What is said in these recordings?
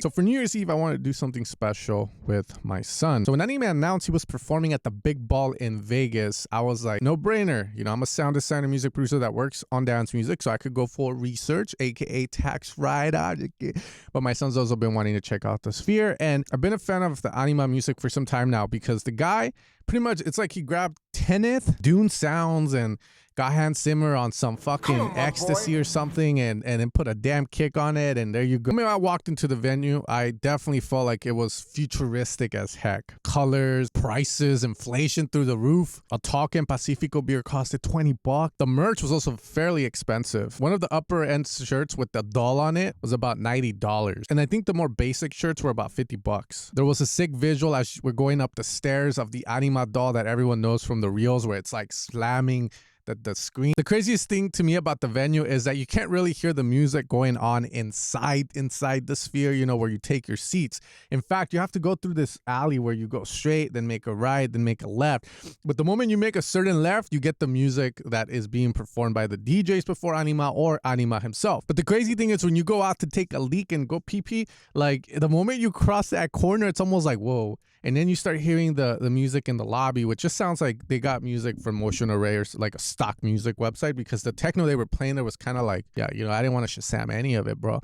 So for New Year's Eve, I wanted to do something special with my son. So when Anyma announced he was performing at the Big Ball in Vegas, I was like, no brainer. You know, I'm a sound designer, music producer that works on dance music, so I could go for research, aka tax write-off. But my son's also been wanting to check out the Sphere, and I've been a fan of the Anyma music for some time now because the guy, pretty much, it's like he grabbed Kenneth, Dune Sounds, and got Hans Zimmer on some fucking ecstasy or something and then put a damn kick on it, and there you go. I mean, I walked into the venue, I definitely felt like it was futuristic as heck. Colors, prices, inflation through the roof. A Talkin' Pacifico beer costed $20. The merch was also fairly expensive. One of the upper end shirts with the doll on it was about $90. And I think the more basic shirts were about $50. There was a sick visual as we're going up the stairs of the Anyma doll that everyone knows from the reels, where it's like slamming the screen. The craziest thing to me about the venue is that you can't really hear the music going on inside the Sphere, you know, where you take your seats. In fact, you have to go through this alley where you go straight, then make a right, then make a left. But the moment you make a certain left, you get the music that is being performed by the DJs before Anyma or Anyma himself. But the crazy thing is when you go out to take a leak and go pee-pee, like the moment you cross that corner, it's almost like, whoa. And then you start hearing the music in the lobby, which just sounds like they got music from Motion Array or like a stock music website, because the techno they were playing there was kind of like, yeah, you know, I didn't want to Shazam any of it, bro.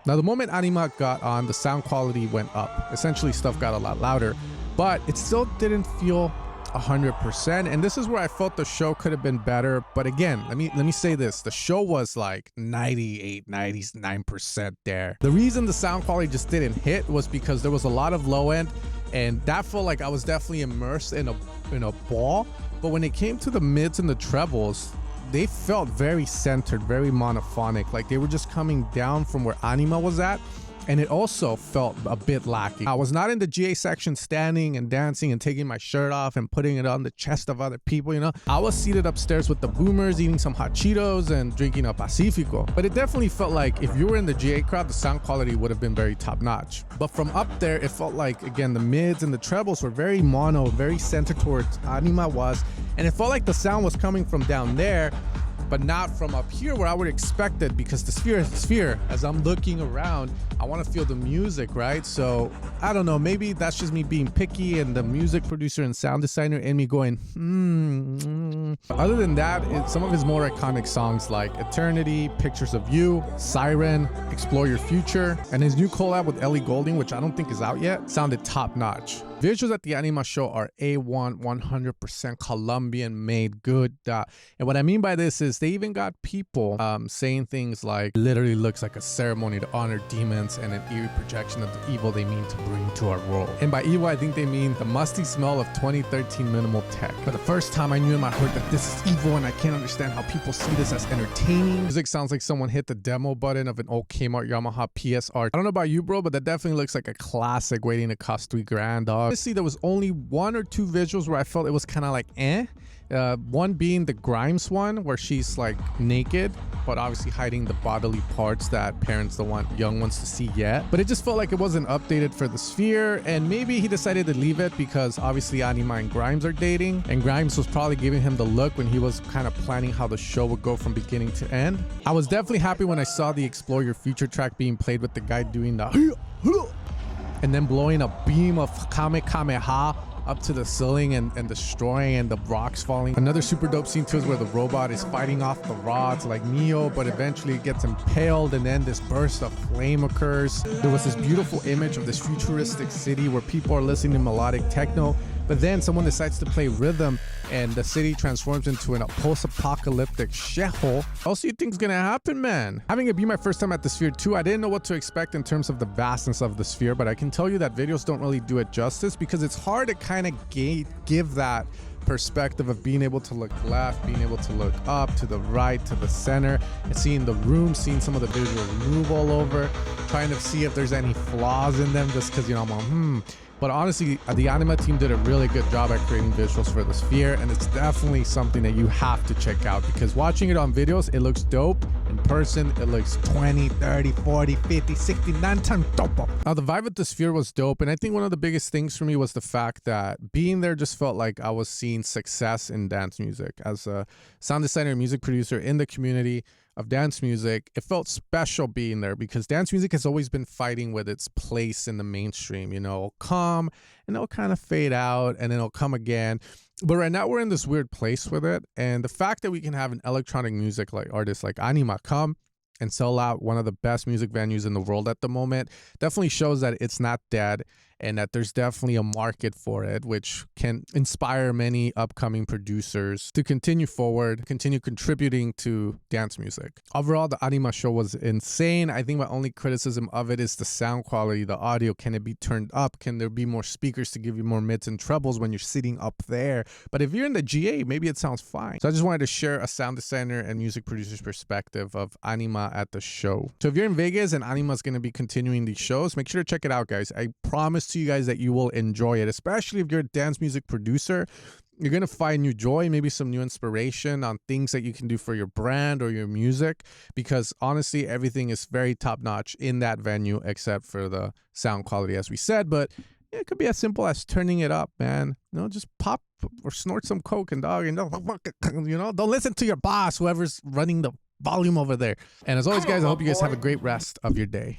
Now, the moment Anyma got on, the sound quality went up. Essentially, stuff got a lot louder, but it still didn't feel 100%. And this is where I felt the show could have been better. But again, let me say this. The show was like 98, 99% there. The reason the sound quality just didn't hit was because there was a lot of low end, and that felt like I was definitely immersed in a ball. But when it came to the mids and the trebles, they felt very centered, very monophonic, like they were just coming down from where Anyma was at. And it also felt a bit lacking. I was not in the GA section standing and dancing and taking my shirt off and putting it on the chest of other people, you know. I was seated upstairs with the boomers, eating some hot Cheetos and drinking a Pacifico. But it definitely felt like if you were in the GA crowd, the sound quality would have been very top notch. But from up there, it felt like, again, the mids and the trebles were very mono, very centered towards Anyma was. And it felt like the sound was coming from down there, but not from up here where I would expect it, because the Sphere is the Sphere. As I'm looking around, I want to feel the music, right? So I don't know, maybe that's just me being picky and the music producer and sound designer in me going, Other than that, some of his more iconic songs like Eternity, Pictures of You, Siren, Explore Your Future, and his new collab with Ellie Goulding, which I don't think is out yet, sounded top notch. Visuals at the Anyma show are A1, 100% Colombian made, good. And what I mean by this is they even got people saying things like, literally looks like a ceremony to honor demons and an eerie projection of the evil they mean to bring to our world. And by evil, I think they mean the musty smell of 2013 minimal tech. For the first time, I knew in my heart that this is evil, and I can't understand how people see this as entertaining. Music sounds like someone hit the demo button of an old Kmart Yamaha PSR. I don't know about you, bro, but that definitely looks like a classic waiting to cost $3,000, dog. Honestly, there was only one or two visuals where I felt it was kind of like one being the Grimes one, where she's like naked but obviously hiding the bodily parts that parents don't want young ones to see yet. But it just felt like it wasn't updated for the Sphere, and maybe he decided to leave it because obviously Anyma and Grimes are dating, and Grimes was probably giving him the look when he was kind of planning how the show would go from beginning to end. I was definitely happy when I saw the Explore Your Future track being played with the guy doing the and then blowing a beam of Kamehameha up to the ceiling and destroying, and the rocks falling. Another super dope scene too is where the robot is fighting off the rods like Neo, but eventually it gets impaled, and then this burst of flame occurs. There was this beautiful image of this futuristic city where people are listening to melodic techno, but then someone decides to play rhythm and the city transforms into a post-apocalyptic shithole. What else do you think's gonna happen, man? Having it be my first time at the Sphere too, I didn't know what to expect in terms of the vastness of the Sphere, but I can tell you that videos don't really do it justice, because it's hard to kind of give that perspective of being able to look left, being able to look up, to the right, to the center, and seeing the room, seeing some of the visuals move all over, trying to see if there's any flaws in them, just because, you know, I'm like, But honestly, the Anyma team did a really good job at creating visuals for the Sphere, and it's definitely something that you have to check out, because watching it on videos, it looks dope. In person, it looks 20, 30, 40, 50, 60, 9 times dope. Now, the vibe at the Sphere was dope, and I think one of the biggest things for me was the fact that being there just felt like I was seeing success in dance music. As a sound designer and music producer in the community, of dance music, it felt special being there because dance music has always been fighting with its place in the mainstream. You know, it'll come and it'll kind of fade out and then it'll come again. But right now we're in this weird place with it. And the fact that we can have an electronic music like artist like Anyma come and sell out one of the best music venues in the world at the moment definitely shows that it's not dead and that there's definitely a market for it, which can inspire many upcoming producers to continue forward, continue contributing to dance music. Overall, the Anyma show was insane. I think my only criticism of it is the sound quality, the audio. Can it be turned up? Can there be more speakers to give you more mids and trebles when you're sitting up there? But if you're in the GA, maybe it sounds fine. So I just wanted to share a sound designer and music producer's perspective of Anyma at the show. So if you're in Vegas and Anyma is going to be continuing these shows, make sure to check it out, guys. I promise to you guys that you will enjoy it, especially if you're a dance music producer. You're going to find new joy, maybe some new inspiration on things that you can do for your brand or your music, because honestly, everything is very top notch in that venue except for the sound quality, as we said. But yeah, it could be as simple as turning it up, man. You know, just pop or snort some coke and dog, and you know, don't listen to your boss, whoever's running the volume over there. And as always, guys, I hope you guys have a great rest of your day.